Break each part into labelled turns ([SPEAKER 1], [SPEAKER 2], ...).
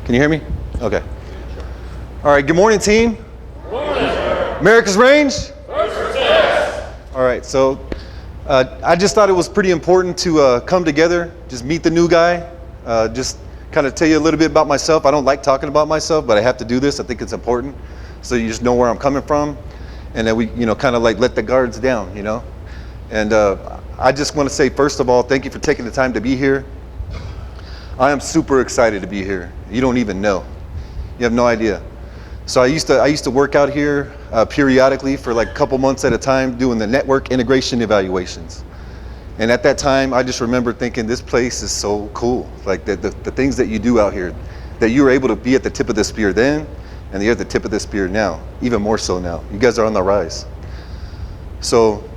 [SPEAKER 1] Can you hear me? Okay. All right, good morning, team.
[SPEAKER 2] Good morning, sir.
[SPEAKER 1] America's Range?
[SPEAKER 2] First success.
[SPEAKER 1] All right, so I just thought it was pretty important to come together, just meet the new guy, just kind of tell you a little bit about myself. I don't like talking about myself, but I have to do this. I think it's important, so you just know where I'm coming from, and then we, kind of like let the guards down, And I just want to say, first of all, thank you for taking the time to be here. I am super excited to be here. You don't even know. You have no idea. So I used to work out here periodically for like a couple months at a time doing the network integration evaluations. And at that time, I just remember thinking, this place is so cool. Like the things that you do out here, that you were able to be at the tip of the spear then, and you're at the tip of the spear now, even more so now. You guys are on the rise. So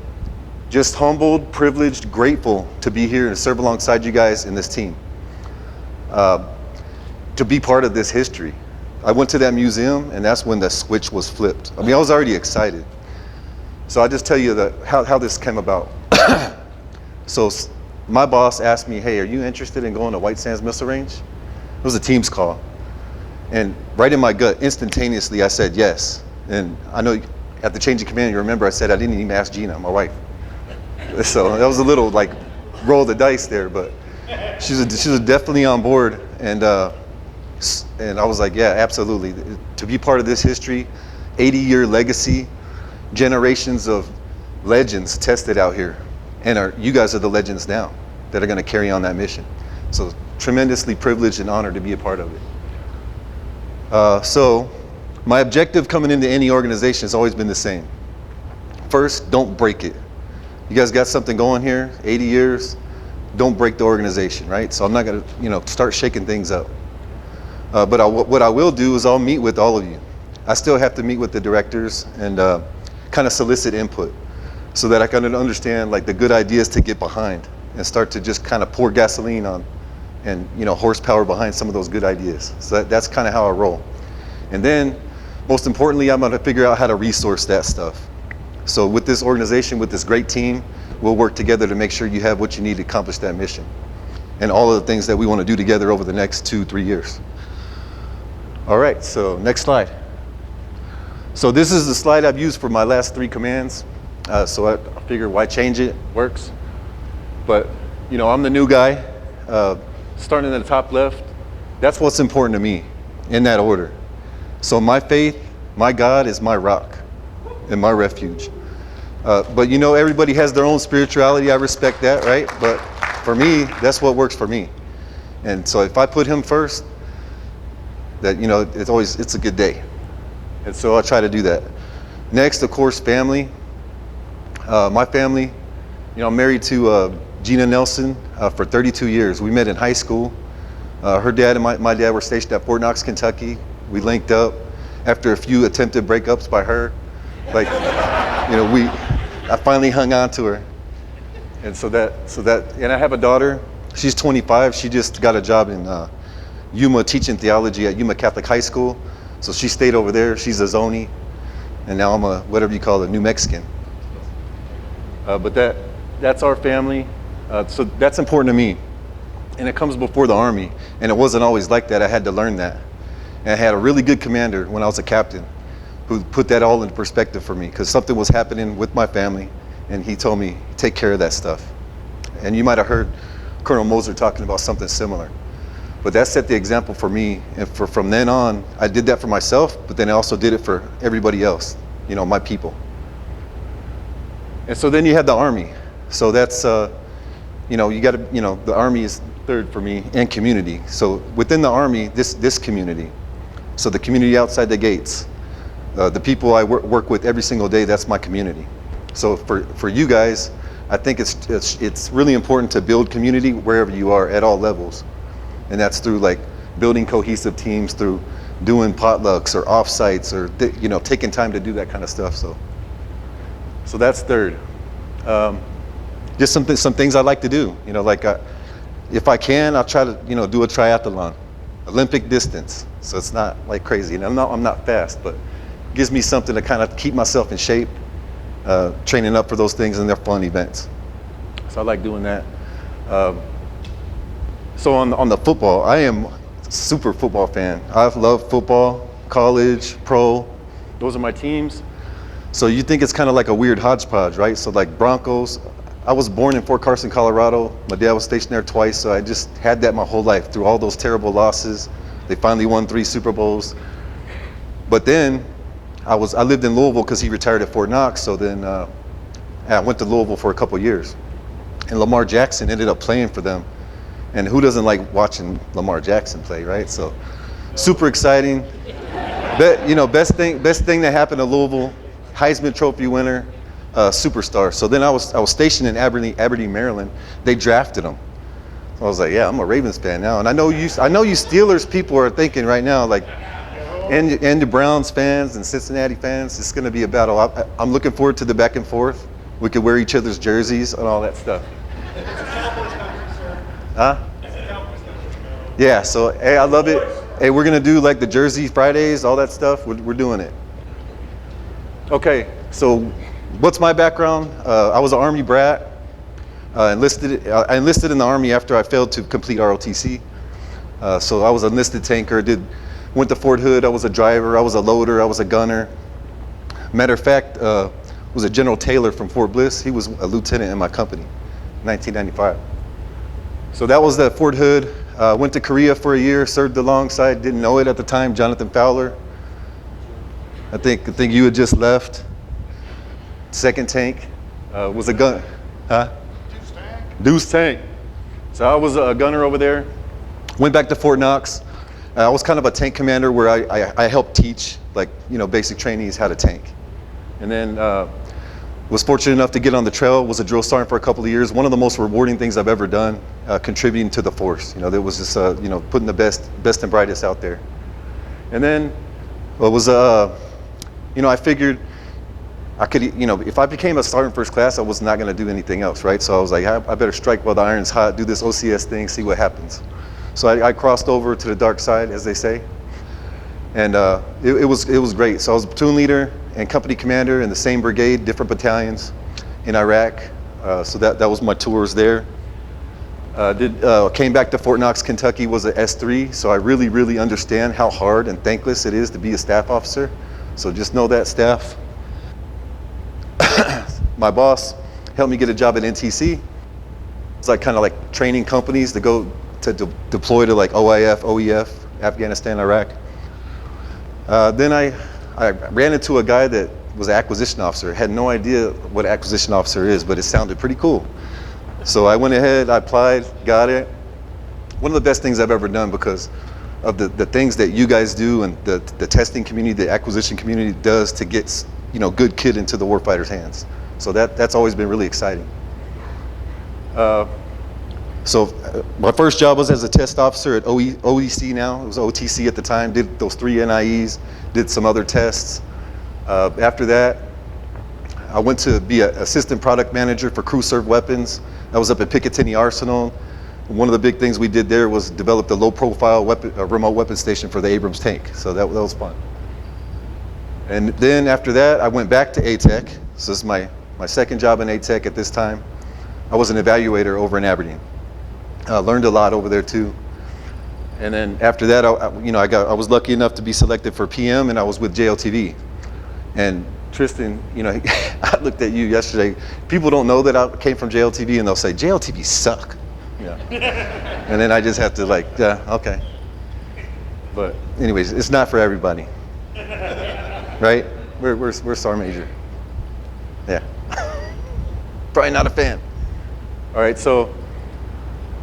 [SPEAKER 1] just humbled, privileged, grateful to be here and serve alongside you guys in this team. To be part of this history. I went to that museum, and that's when the switch was flipped. I mean, I was already excited. So I just tell you how this came about. So my boss asked me, hey, are you interested in going to White Sands Missile Range? It was a Teams call. And right in my gut, instantaneously, I said yes. And I know at the change of command, you remember I said I didn't even ask Gina, my wife. So that was a little like roll the dice there, but she was definitely on board. And I was like, yeah, absolutely. To be part of this history, 80-year legacy, generations of legends tested out here. And you guys are the legends now that are going to carry on that mission. So tremendously privileged and honored to be a part of it. So my objective coming into any organization has always been the same. First, don't break it. You guys got something going here, 80 years, don't break the organization, right? So I'm not going to, start shaking things up. But what I will do is I'll meet with all of you. I still have to meet with the directors and kind of solicit input so that I can understand like the good ideas to get behind and start to just kind of pour gasoline on and horsepower behind some of those good ideas. So that's kind of how I roll. And then most importantly, I'm going to figure out how to resource that stuff. So with this organization, with this great team, we'll work together to make sure you have what you need to accomplish that mission and all of the things that we want to do together over the next 2-3 years. All right, so next slide. So this is the slide I've used for my last 3 commands. So I figured why change it, works. But, I'm the new guy, starting at the top left. That's what's important to me, in that order. So my faith, my God is my rock and my refuge. But everybody has their own spirituality. I respect that, right? But for me, that's what works for me. And so if I put him first, that, it's a good day. And so I try to do that. Next, of course, family. My family, I'm married to Gina Nelson for 32 years. We met in high school. Her dad and my dad were stationed at Fort Knox, Kentucky. We linked up after a few attempted breakups by her. Like, I finally hung on to her. And and I have a daughter. She's 25. She just got a job in Yuma teaching theology at Yuma Catholic High School. So she stayed over there. She's a Zoni. And now I'm a, whatever you call it, a New Mexican. But that's our family. So that's important to me. And it comes before the Army. And it wasn't always like that. I had to learn that. And I had a really good commander when I was a captain who put that all into perspective for me because something was happening with my family. And he told me, take care of that stuff. And you might have heard Colonel Moser talking about something similar. But that set the example for me. And from then on, I did that for myself, but then I also did it for everybody else, my people. And so then you have the Army. So that's, you got to, the Army is third for me, and community. So within the Army, this community. So the community outside the gates, the people I work with every single day, that's my community. So for you guys, I think it's really important to build community wherever you are at all levels. And that's through like building cohesive teams, through doing potlucks or offsites or, taking time to do that kind of stuff. So that's third. Just some things I like to do, if I can, I'll try to, do a triathlon, Olympic distance. So it's not like crazy. And I'm not fast, but it gives me something to kind of keep myself in shape, training up for those things, and they're fun events. So I like doing that. So on the football, I am super football fan. I've loved football, college, pro. Those are my teams. So you think it's kind of like a weird hodgepodge, right? So like Broncos, I was born in Fort Carson, Colorado. My dad was stationed there twice, so I just had that my whole life through all those terrible losses. They finally won 3 Super Bowls. But then I lived in Louisville because he retired at Fort Knox. So then I went to Louisville for a couple years. And Lamar Jackson ended up playing for them. And who doesn't like watching Lamar Jackson play, right? So super exciting. Best thing that happened to Louisville, Heisman Trophy winner, superstar. So then I was stationed in Aberdeen, Maryland. They drafted him. So I was like, yeah, I'm a Ravens fan now. And I know you Steelers people are thinking right now, like, and the Browns fans and Cincinnati fans, it's going to be a battle. I'm looking forward to the back and forth. We could wear each other's jerseys and all that stuff. Huh? Yeah, so hey, I love it. Hey, we're gonna do like the Jersey Fridays, all that stuff. We're doing it. Okay, so what's my background? I was an Army brat. I enlisted in the Army after I failed to complete ROTC. So I was an enlisted tanker. Went to Fort Hood. I was a driver. I was a loader. I was a gunner. Matter of fact, was a General Taylor from Fort Bliss. He was a lieutenant in my company, 1995. So that was the Fort Hood. Went to Korea for a year, served alongside, didn't know it at the time, Jonathan Fowler. I think you had just left. Second tank was a gun, huh? Deuce tank. So I was a gunner over there. Went back to Fort Knox. I was kind of a tank commander where I helped teach, like, basic trainees how to tank. And then was fortunate enough to get on the trail, was a drill sergeant for a couple of years. One of the most rewarding things I've ever done, contributing to the force. There was just, putting the best and brightest out there. And then I figured I could, if I became a sergeant first class, I was not going to do anything else, right? So I was like, I better strike while the iron's hot, do this OCS thing, see what happens. So I crossed over to the dark side, as they say. And it was great. So I was a platoon leader and company commander in the same brigade, different battalions in Iraq. So that was my tours there. Came back to Fort Knox, Kentucky, was an S3. So I really, really understand how hard and thankless it is to be a staff officer. So just know that, staff. My boss helped me get a job at NTC. It's like kind of like training companies to go to deploy to like OIF, OEF, Afghanistan, Iraq. Then I ran into a guy that was an acquisition officer. Had no idea what an acquisition officer is, but it sounded pretty cool. So I went ahead, I applied, got it. One of the best things I've ever done because of the things that you guys do and the testing community, the acquisition community does to get good kid into the warfighter's hands. So that's always been really exciting. So my first job was as a test officer at OEC now. It was OTC at the time. Did those 3 NIEs, did some other tests. After that, I went to be an assistant product manager for crew served weapons. I was up at Picatinny Arsenal. One of the big things we did there was develop a low profile remote weapon station for the Abrams tank. So that was fun. And then after that, I went back to ATEC. So this is my second job in ATEC at this time. I was an evaluator over in Aberdeen. Learned a lot over there too. And then after that, I was lucky enough to be selected for PM, and I was with JLTV. And Tristan, I looked at you yesterday. People don't know that I came from JLTV, and they'll say JLTV suck. And then I just have to okay. But anyways, it's not for everybody, right? We're Sergeant Major. Yeah. Probably not a fan. All right, so.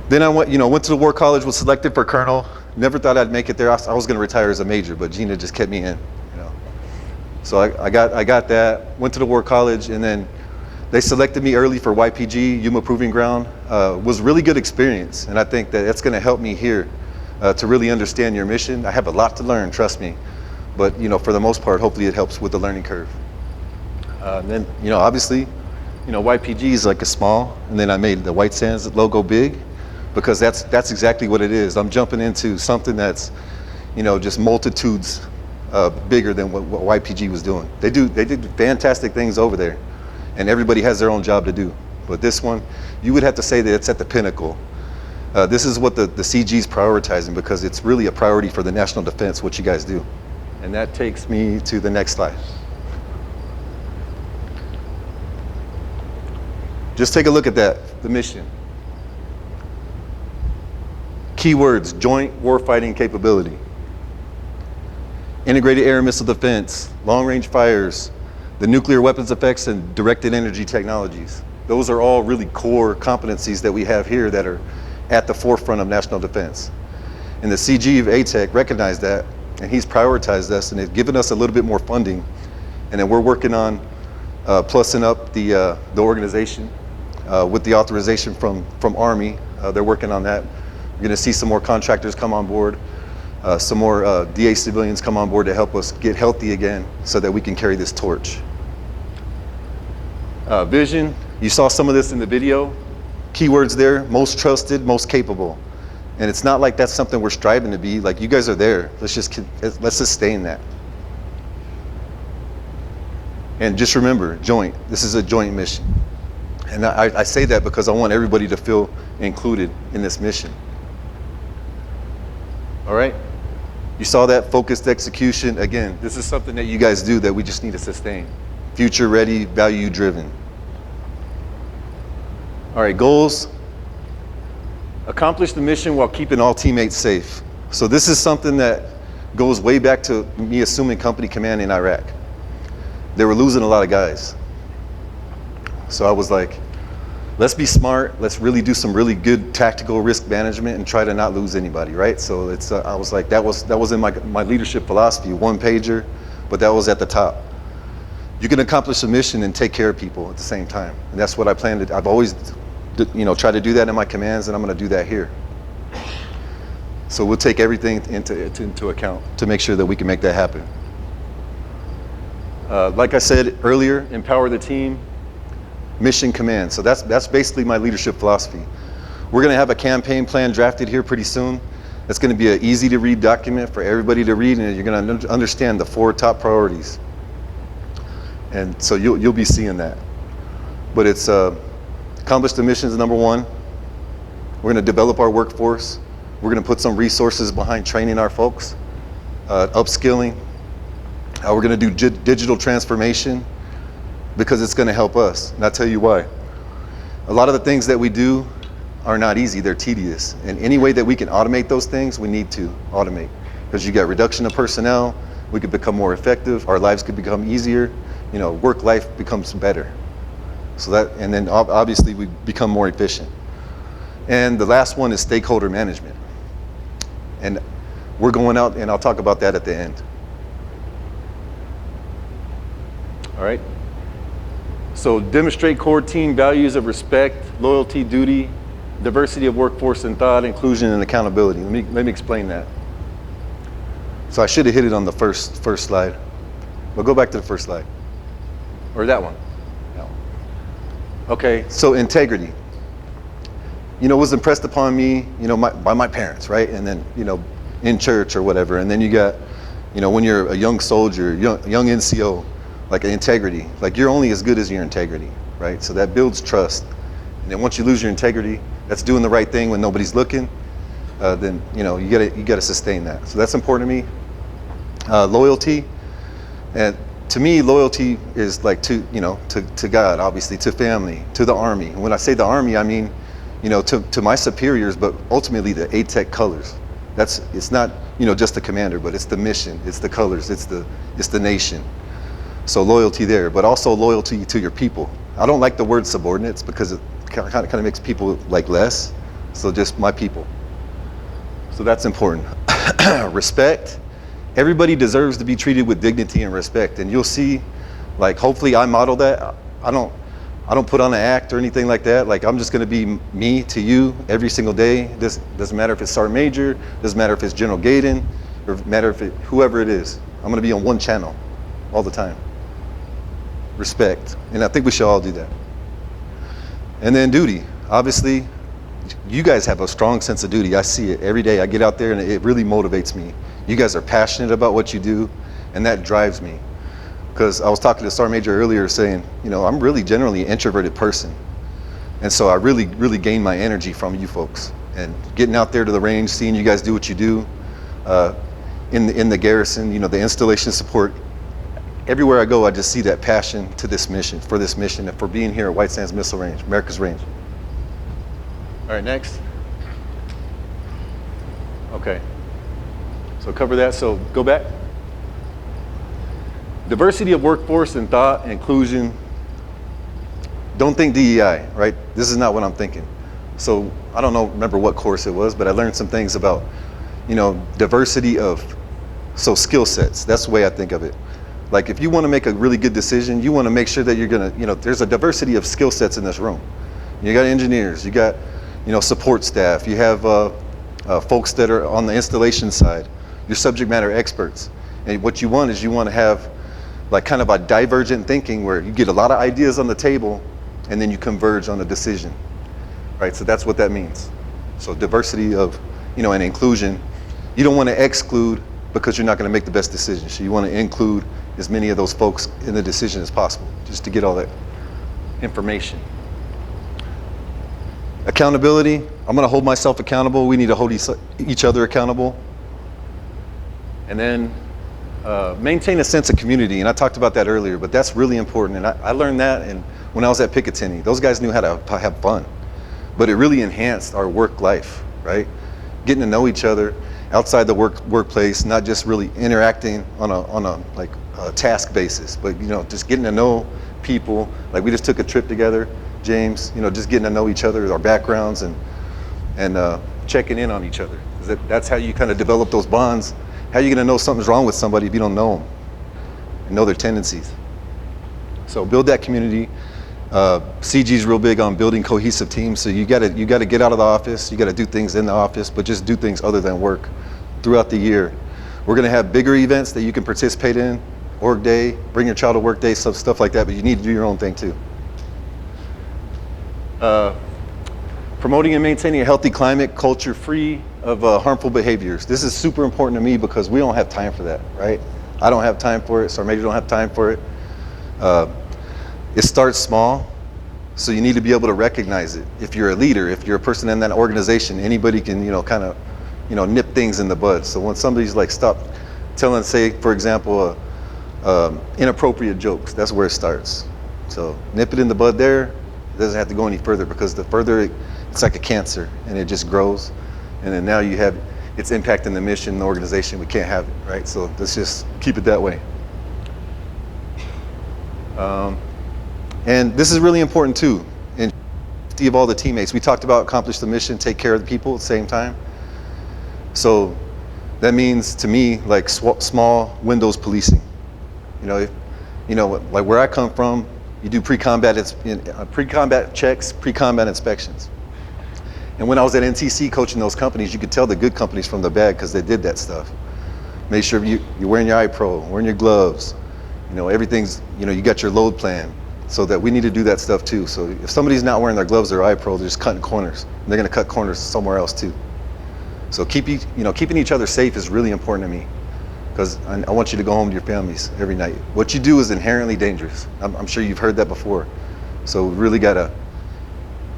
[SPEAKER 1] Then I went to the War College, was selected for Colonel. Never thought I'd make it there. I was going to retire as a major, but Gina just kept me in. So I got that. Went to the War College, and then they selected me early for YPG, Yuma Proving Ground. Was a really good experience, and I think that's going to help me here to really understand your mission. I have a lot to learn, trust me, but for the most part, hopefully it helps with the learning curve. And then obviously, YPG is like a small, and then I made the White Sands logo big. Because that's exactly what it is. I'm jumping into something that's, just multitudes bigger than what YPG was doing. They did fantastic things over there, and everybody has their own job to do. But this one, you would have to say that it's at the pinnacle. This is what the CG is prioritizing, because it's really a priority for the national defense, what you guys do. And that takes me to the next slide. Just take a look at that, the mission. Keywords: joint warfighting capability, integrated air and missile defense, long-range fires, the nuclear weapons effects, and directed energy technologies. Those are all really core competencies that we have here that are at the forefront of national defense. And the CG of ATEC recognized that, and he's prioritized us, and they've given us a little bit more funding. And then we're working on plussing up the organization with the authorization from Army. They're working on that. We're going to see some more contractors come on board, some more DA civilians come on board to help us get healthy again so that we can carry this torch. Vision, you saw some of this in the video. Keywords there: most trusted, most capable. And it's not like that's something we're striving to be. Like, you guys are there. Let's sustain that. And just remember, joint. This is a joint mission. And I say that because I want everybody to feel included in this mission. All right? You saw that focused execution. Again, this is something that you guys do that we just need to sustain. Future ready, value driven. All right, goals: accomplish the mission while keeping all teammates safe. So this is something that goes way back to me assuming company command in Iraq. They were losing a lot of guys. So I was like, let's be smart. Let's really do some really good tactical risk management and try to not lose anybody, right? So it's I was like, that was in my leadership philosophy, one pager, but that was at the top. You can accomplish a mission and take care of people at the same time. And that's what I plan to. I've always, try to do that in my commands, and I'm going to do that here. So we'll take everything into account to make sure that we can make that happen. Like I said earlier, empower the team. Mission command. So that's basically my leadership philosophy. We're going to have a campaign plan drafted here pretty soon. It's going to be an easy to read document for everybody to read, and you're going to understand the 4 top priorities. And so you'll be seeing that. But it's accomplish the missions, number 1. We're going to develop our workforce. We're going to put some resources behind training our folks, upskilling. We're going to do digital transformation, because it's going to help us. And I'll tell you why. A lot of the things that we do are not easy, they're tedious. And any way that we can automate those things, we need to automate. Because you got reduction of personnel, we could become more effective, our lives could become easier, work life becomes better. So and then obviously we become more efficient. And the last one is stakeholder management. And we're going out, and I'll talk about that at the end. All right. So demonstrate core team values of respect, loyalty, duty, diversity of workforce and thought, inclusion and accountability. Let me explain that. So I should have hit it on the first slide. But go back to the first slide. Or that one. Okay, so integrity. Was impressed upon me, by my parents, right? And then, in church or whatever. And then you got, when you're a young soldier, young NCO, like integrity. Like, you're only as good as your integrity, right? So that builds trust. And then once you lose your integrity, that's doing the right thing when nobody's looking. Then you gotta sustain that. So that's important to me. Loyalty, and to me, loyalty is like to God, obviously, to family, to the Army. And when I say the Army, I mean, to my superiors, but ultimately the ATEC colors. It's not just the commander, but it's the mission, it's the colors, it's the nation. So loyalty there, but also loyalty to your people. I don't like the word subordinates because it kind of makes people like less. So just my people. So that's important. Respect. Everybody deserves to be treated with dignity and respect. And you'll see, like, hopefully I model that. I don't put on an act or anything like that. Like, I'm just going to be me to you every single day. This doesn't matter if it's Sergeant Major, doesn't matter if it's General Gaydon, or matter if whoever it is. I'm going to be on one channel all the time. Respect. And I think we should all do that. And then duty. Obviously, you guys have a strong sense of duty. I see it every day. I get out there and it really motivates me. You guys are passionate about what you do, and that drives me. Because I was talking to Sergeant Major earlier saying, I'm really generally an introverted person. And so I really, really gain my energy from you folks. and getting out there to the range, seeing you guys do what you do in the garrison, you know, the installation support. Everywhere I go, I just see that passion to this mission, and for being here at White Sands Missile Range, America's Range. All right, next. Okay, so cover that, so go back. Diversity of workforce and thought, inclusion. Don't think DEI, right? This is not what I'm thinking. So I don't remember what course it was, but I learned some things about, you know, diversity of, so skill sets. That's the way I think of it. Like if you want to make a really good decision, you want to make sure that you're gonna, you know, there's a diversity of skill sets in this room. You got engineers, you got, you know, support staff, you have folks that are on the installation side, your subject matter experts. And what you want is you want to have like kind of a divergent thinking where you get a lot of ideas on the table and then you converge on a decision, right? So that's what that means. So diversity of, you know, and inclusion. You don't want to exclude because you're not going to make the best decision. So you want to include as many of those folks in the decision as possible, just to get all that information. Accountability, I'm going to hold myself accountable. We need to hold each other accountable. And then maintain a sense of community. And I talked about that earlier, but that's really important. And I learned that when I was at Picatinny. Those guys knew how to have fun, but it really enhanced our work life, right? Getting to know each other outside the workplace, not just really interacting on a task basis, but, you know, just getting to know people. Like we just took a trip together, James, you know, just getting to know each other, our backgrounds, and checking in on each other. That's how you kind of develop those bonds. How are you going to know something's wrong with somebody if you don't know them and know their tendencies? So build that community. CG's real big on building cohesive teams. So you got to get out of the office. You got to do things in the office, but just do things other than work throughout the year. We're going to have bigger events that you can participate in. Org Day, bring your child to work day, stuff like that. But you need to do your own thing too. Promoting and maintaining a healthy climate, culture free of harmful behaviors. This is super important to me because we don't have time for that, right? I don't have time for it, so Major don't have time for it. It starts small, so you need to be able to recognize it. If you're a leader, if you're a person in that organization, anybody can, you know, kind of, you know, nip things in the bud. So when somebody's like, stop telling, say, for example, inappropriate jokes, that's where it starts. So nip it in the bud there. It doesn't have to go any further because the further it's like a cancer and it just grows. And then now you have its impact in the mission, the organization. We can't have it, right? So let's just keep it that way. And this is really important too. And of all the teammates, we talked about accomplish the mission, take care of the people at the same time. So that means to me like small windows policing. Like where I come from, you do pre-combat checks, pre-combat inspections. And when I was at NTC coaching those companies, you could tell the good companies from the bad because they did that stuff. Make sure you're wearing your eye-pro, wearing your gloves. You know, everything's, you got your load plan. So that we need to do that stuff too. So if somebody's not wearing their gloves or eye-pro, they're just cutting corners. And they're gonna cut corners somewhere else too. So keeping each other safe is really important to me because I want you to go home to your families every night. What you do is inherently dangerous. I'm sure you've heard that before. So we really gotta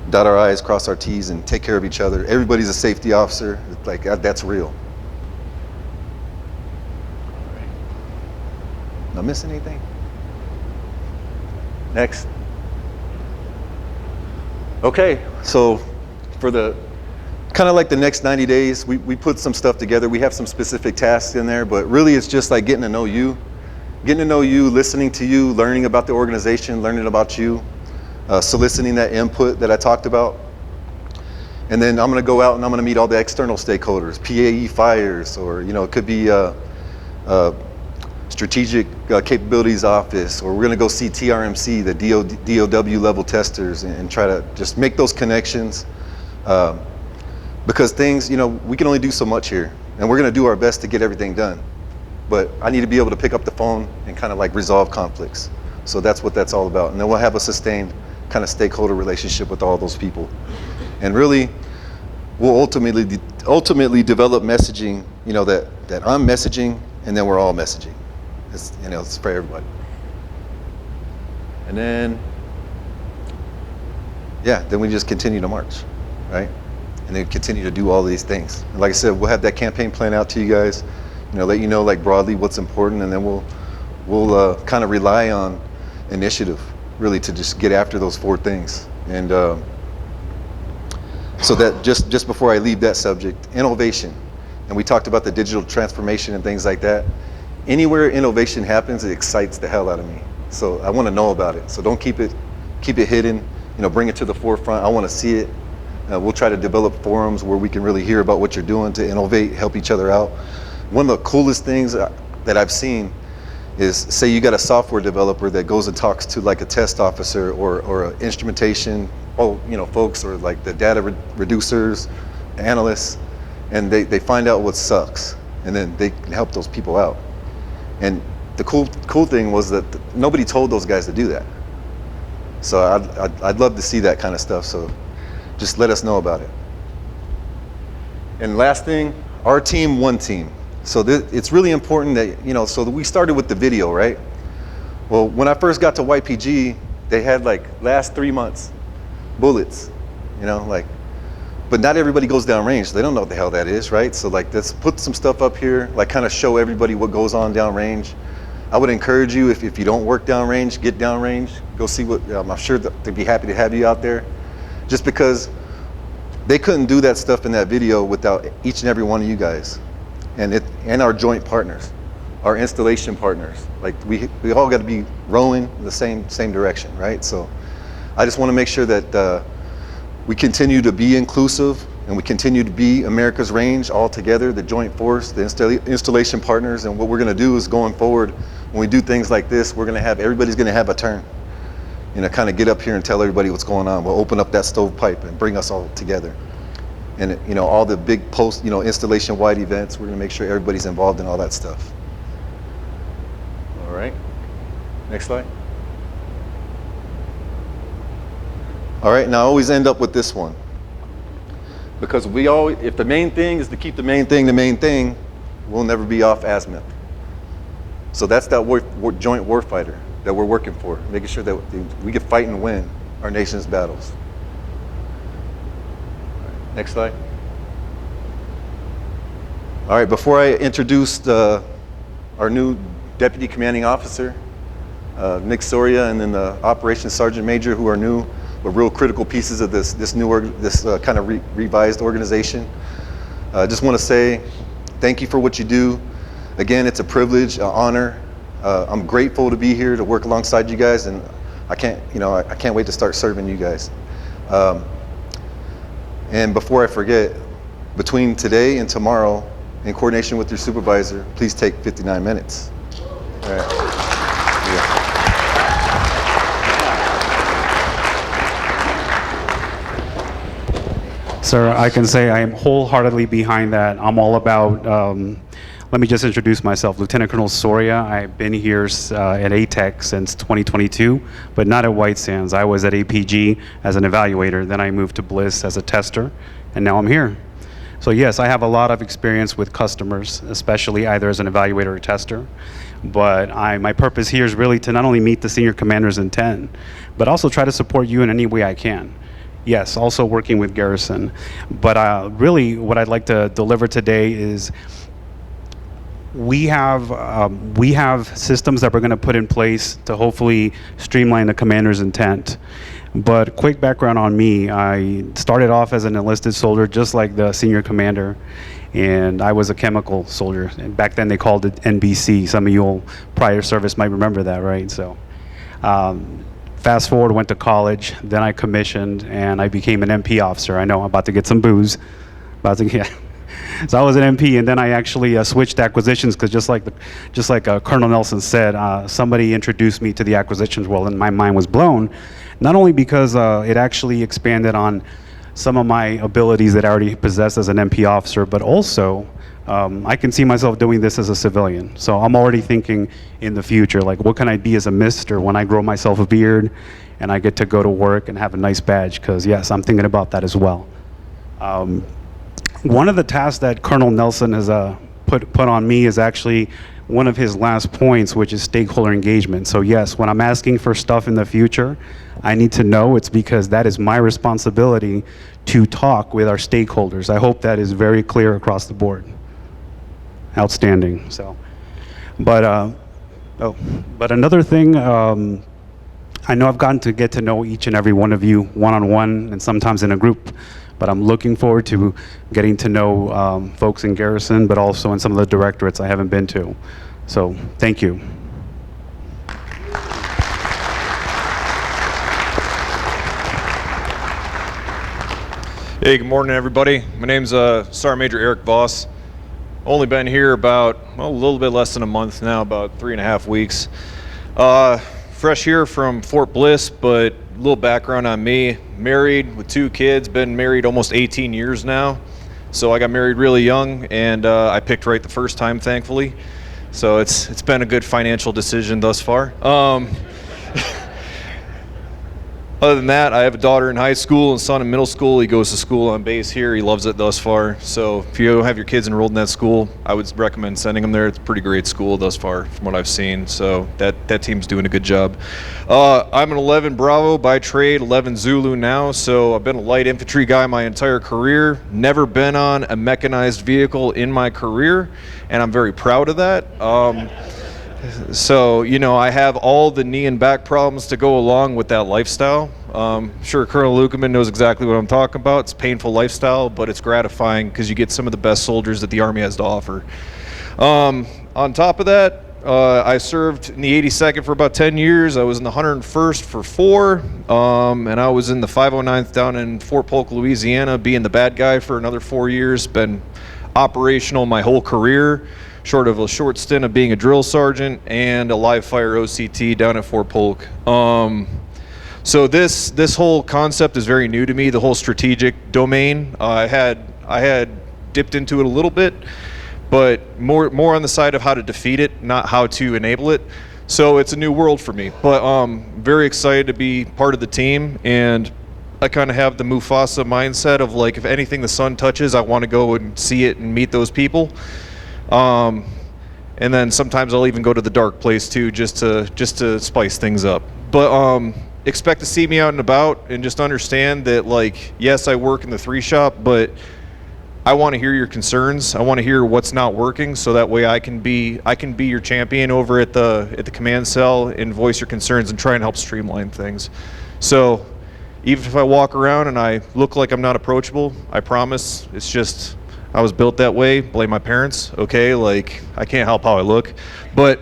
[SPEAKER 1] dot our I's, cross our T's, and take care of each other. Everybody's a safety officer. Like that's real. All right. Am I missing anything? Next. Okay, so for the kind of like the next 90 days, we put some stuff together. We have some specific tasks in there, but really it's just like getting to know you, listening to you, learning about the organization, learning about you, soliciting that input that I talked about. And then I'm gonna go out and I'm gonna meet all the external stakeholders, PAE fires, or it could be Strategic Capabilities Office, or we're going to go see TRMC, the DOW level testers, and try to just make those connections. Because things, we can only do so much here, and we're going to do our best to get everything done. But I need to be able to pick up the phone and kind of like resolve conflicts. So that's what that's all about. And then we'll have a sustained kind of stakeholder relationship with all those people. And really, we'll ultimately develop messaging, that I'm messaging, and then we're all messaging. It's for everybody. And then we just continue to march, right? and then continue to do all these things. And like I said, we'll have that campaign plan out to you guys, let you know like broadly what's important, and then we'll kind of rely on initiative really to just get after those 4 things. And so that just before I leave that subject, innovation, and we talked about the digital transformation and things like that. Anywhere innovation happens, it excites the hell out of me. So I want to know about it. So don't keep it hidden. Bring it to the forefront. I want to see it. We'll try to develop forums where we can really hear about what you're doing to innovate, help each other out. One of the coolest things that I've seen is, say you got a software developer that goes and talks to like a test officer or an instrumentation, folks, or like the data reducers, analysts, and they find out what sucks, and then they can help those people out. And the cool thing was that nobody told those guys to do that. So I'd love to see that kind of stuff. So just let us know about it. And last thing, our team, one team. So it's really important that, so that we started with the video, right? Well, when I first got to YPG, they had like last 3 months, bullets, but not everybody goes downrange. They don't know what the hell that is, right? So like, let's put some stuff up here, like kind of show everybody what goes on downrange. I would encourage you, if you don't work downrange, get downrange, go see what, I'm sure that they'd be happy to have you out there, just because they couldn't do that stuff in that video without each and every one of you guys, and our joint partners, our installation partners. Like we all got to be rowing in the same direction, right? So I just want to make sure that we continue to be inclusive, and we continue to be America's Range all together, the joint force, the installation partners. And what we're going to do is, going forward, when we do things like this, everybody's going to have a turn. Kind of get up here and tell everybody what's going on. We'll open up that stovepipe and bring us all together. And all the big post, installation-wide events, we're going to make sure everybody's involved in all that stuff. All right. Next slide. All right. Now I always end up with this one, because if the main thing is to keep the main thing, we'll never be off azimuth. So that's that joint warfighter that we're working for, making sure that we can fight and win our nation's battles. Next slide. All right, before I introduce our new Deputy Commanding Officer, Nick Soria, and then the Operations Sergeant Major, who are new, but real critical pieces of this kind of revised organization. I just want to say thank you for what you do. Again, it's a privilege, an honor. I'm grateful to be here to work alongside you guys, and I can't wait to start serving you guys. And before I forget, between today and tomorrow, in coordination with your supervisor, please take 59 minutes. All right. Yeah.
[SPEAKER 3] Sir, I can say I am wholeheartedly behind that. I'm all about, let me just introduce myself, Lieutenant Colonel Soria. I've been here at ATEC since 2022, but not at White Sands. I was at APG as an evaluator, then I moved to Bliss as a tester, and now I'm here. So yes, I have a lot of experience with customers, especially either as an evaluator or tester. But my purpose here is really to not only meet the senior commander's intent, but also try to support you in any way I can. Yes, also working with Garrison. But really what I'd like to deliver today is we have systems that we're going to put in place to hopefully streamline the commander's intent. But quick background on me, I started off as an enlisted soldier just like the senior commander, and I was a chemical soldier. And back then they called it NBC. Some of you prior service might remember that, right? So fast forward, went to college, then I commissioned, and I became an MP officer. I know I'm about to get some booze. So I was an MP, and then I actually switched acquisitions, because just like Colonel Nelson said, somebody introduced me to the acquisitions world, and my mind was blown. Not only because it actually expanded on some of my abilities that I already possessed as an MP officer, but also I can see myself doing this as a civilian. So I'm already thinking in the future, like, what can I be as a mister when I grow myself a beard and I get to go to work and have a nice badge? Because yes, I'm thinking about that as well. One of the tasks that Colonel Nelson has put on me is actually one of his last points, which is stakeholder engagement. So yes, when I'm asking for stuff in the future, I need to know it's because that is my responsibility to talk with our stakeholders. I hope that is very clear across the board. Outstanding. So, but another thing, I know I've gotten to get to know each and every one of you one-on-one and sometimes in a group, but I'm looking forward to getting to know folks in Garrison, but also in some of the directorates I haven't been to. So thank you.
[SPEAKER 4] Hey, good morning, everybody. My name's Sergeant Major Eric Voss. Only been here about, well, a little bit less than a month now, about 3.5 weeks. Fresh here from Fort Bliss, but a little background on me. Married with 2 kids, been married almost 18 years now. So I got married really young, and I picked right the first time, thankfully. So it's been a good financial decision thus far. Other than that, I have a daughter in high school and son in middle school. He goes to school on base here. He loves it thus far. So if you have your kids enrolled in that school, I would recommend sending them there. It's a pretty great school thus far from what I've seen. So that team's doing a good job. I'm an 11 Bravo by trade, 11 Zulu now. So I've been a light infantry guy my entire career. Never been on a mechanized vehicle in my career, and I'm very proud of that. So, you know, I have all the knee and back problems to go along with that lifestyle. Sure, Colonel Lukeman knows exactly what I'm talking about. It's a painful lifestyle, but it's gratifying because you get some of the best soldiers that the Army has to offer. On top of that, I served in the 82nd for about 10 years. I was in the 101st for 4, and I was in the 509th down in Fort Polk, Louisiana, being the bad guy for another 4 years. Been operational my whole career, short of a short stint of being a drill sergeant and a live fire OCT down at Fort Polk. So this whole concept is very new to me, the whole strategic domain. I had dipped into it a little bit, but more on the side of how to defeat it, not how to enable it. So it's a new world for me, but very excited to be part of the team. And I kind of have the Mufasa mindset of, like, if anything the sun touches, I want to go and see it and meet those people. And then sometimes I'll even go to the dark place too, just to spice things up. But expect to see me out and about, and just understand that, like, yes, I work in the 3 shop, but I want to hear your concerns. I want to hear what's not working, so that way I can be your champion over at the command cell and voice your concerns and try and help streamline things. So even if I walk around and I look like I'm not approachable, I promise it's just I was built that way. Blame my parents, okay? Like, I can't help how I look. But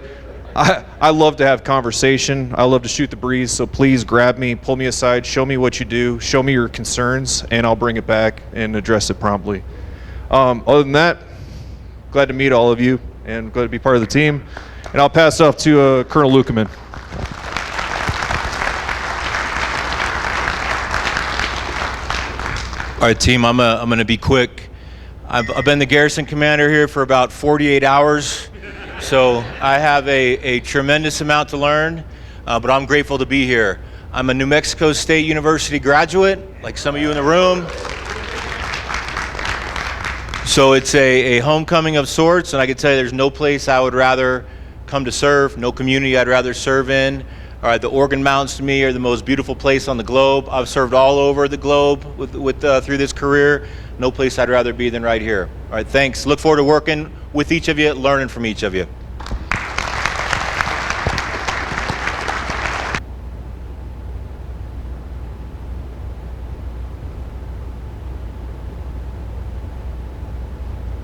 [SPEAKER 4] I love to have conversation. I love to shoot the breeze, so please grab me, pull me aside, show me what you do, show me your concerns, and I'll bring it back and address it promptly. Other than that, glad to meet all of you and glad to be part of the team. And I'll pass off to Colonel Lukeman.
[SPEAKER 5] All right, team, I'm going to be quick. I've been the Garrison Commander here for about 48 hours, so I have a tremendous amount to learn, but I'm grateful to be here. I'm a New Mexico State University graduate, like some of you in the room. So it's a homecoming of sorts, and I can tell you there's no place I would rather come to serve, no community I'd rather serve in. All right, the Organ Mountains to me are the most beautiful place on the globe. I've served all over the globe through this career. No place I'd rather be than right here. All right, thanks. Look forward to working with each of you, learning from each of you.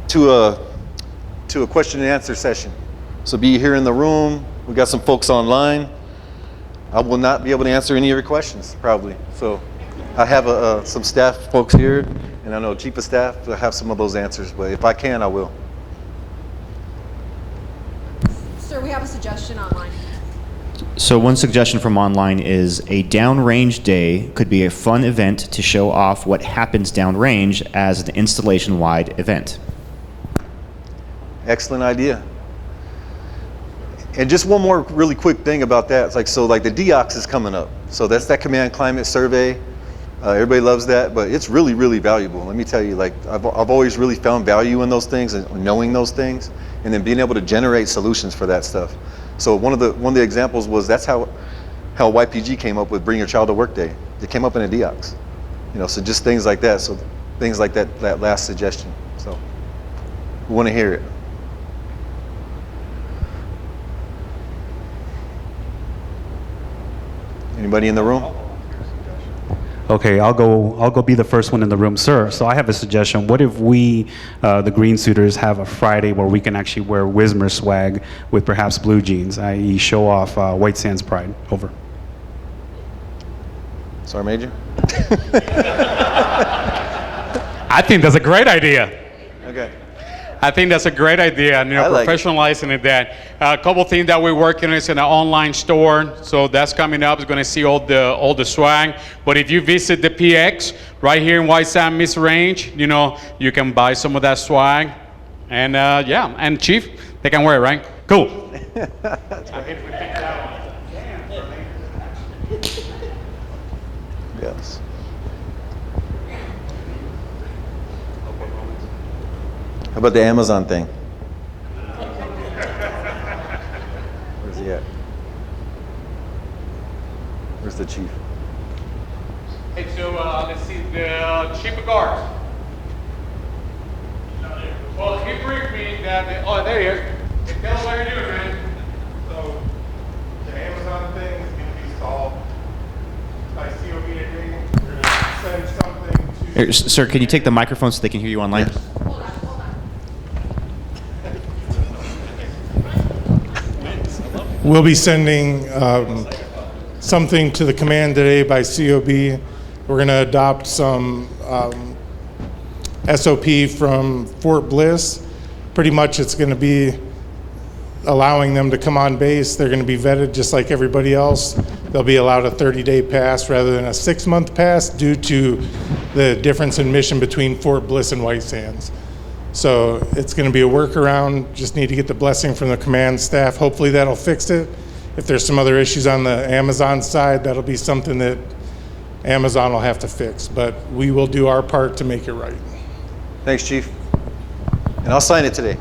[SPEAKER 1] To a question and answer session. So be here in the room. We got some folks online. I will not be able to answer any of your questions, probably. So I have some staff folks here, and I know Chief of Staff will have some of those answers, but if I can, I will.
[SPEAKER 6] Sir, we have a suggestion online.
[SPEAKER 7] So one suggestion from online is a downrange day could be a fun event to show off what happens downrange as an installation-wide event.
[SPEAKER 1] Excellent idea. And just one more really quick thing about that. It's like, so like the DOX is coming up. So that's that command climate survey. Everybody loves that, but it's really, really valuable. Let me tell you, like I've always really found value in those things and knowing those things, and then being able to generate solutions for that stuff. So one of the examples was that's how YPG came up with Bring Your Child to Work Day. It came up in a DEOX. So just things like that. So things like that last suggestion. So we want to hear it. Anybody in the room?
[SPEAKER 3] Okay, I'll go be the first one in the room, sir. So I have a suggestion. What if we, the green suiters, have a Friday where we can actually wear WSMR swag with perhaps blue jeans, i.e. show off White Sands pride? Over.
[SPEAKER 1] Sorry, Major?
[SPEAKER 3] I think that's a great idea.
[SPEAKER 1] Okay.
[SPEAKER 3] I think that's a great idea, and
[SPEAKER 1] I like it.
[SPEAKER 3] professionalizing it. That a couple things that we're working on is in an online store, so that's coming up. It's going to see all the swag. But if you visit the PX right here in White Sand Mist Range, you can buy some of that swag, and yeah, and Chief, they can wear it, right? Cool.
[SPEAKER 1] Yes. How about the Amazon thing? Where's he at? Where's the chief?
[SPEAKER 3] Hey, so let's see the Chief of Guards. Well, he briefed me that there he is. Hey, tell us what you're doing, man.
[SPEAKER 8] So the Amazon thing is going to be solved by COB today. We're going to send something to.
[SPEAKER 7] Here, sir, can you take the microphone so they can hear you online?
[SPEAKER 8] We'll be sending something to the command today by COB. We're going to adopt some SOP from Fort Bliss. Pretty much it's going to be allowing them to come on base. They're going to be vetted just like everybody else. They'll be allowed a 30-day pass rather than a 6-month pass due to the difference in mission between Fort Bliss and White Sands. So it's going to be a workaround. Just need to get the blessing from the command staff. Hopefully that'll fix it. If there's some other issues on the Amazon side, that'll be something that Amazon will have to fix. But we will do our part to make it right.
[SPEAKER 1] Thanks, Chief. And I'll sign it today.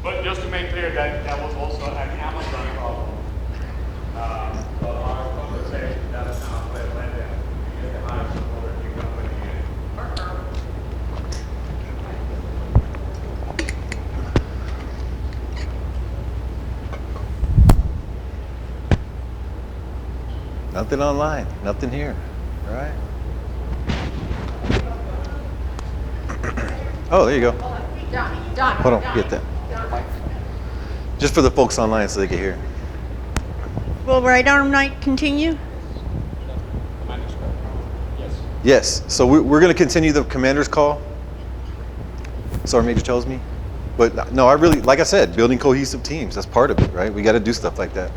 [SPEAKER 3] But just to make clear that that was also an Amazon problem. But our conversation does not let them get the high support of the company.
[SPEAKER 1] Nothing online, nothing here. All right. Oh, there you go.
[SPEAKER 6] Don.
[SPEAKER 1] Hold on, get that. Just for the folks online so they can hear.
[SPEAKER 9] Will Right Arm Night continue?
[SPEAKER 1] Yes, so we're going to continue the commander's call. So our major tells me. But no, I really, like I said, building cohesive teams, that's part of it, right? We got to do stuff like that.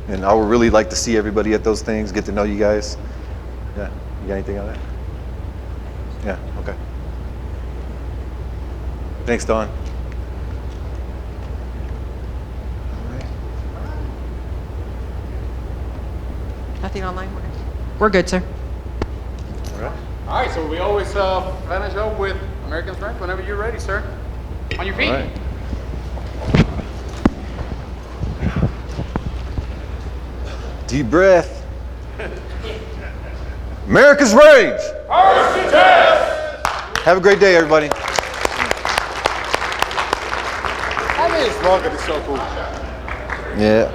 [SPEAKER 1] And I would really like to see everybody at those things, get to know you guys. Yeah, you got anything on that? Yeah, okay. Thanks, Don.
[SPEAKER 6] Nothing online? We're good, sir.
[SPEAKER 1] All right.
[SPEAKER 3] All right, so we always finish up with American Strength whenever you're ready, sir. On your feet.
[SPEAKER 1] All right. Deep breath. America's Rage. Have a great day, everybody.
[SPEAKER 8] I mean, it's wrong, it's so cool.
[SPEAKER 1] Yeah.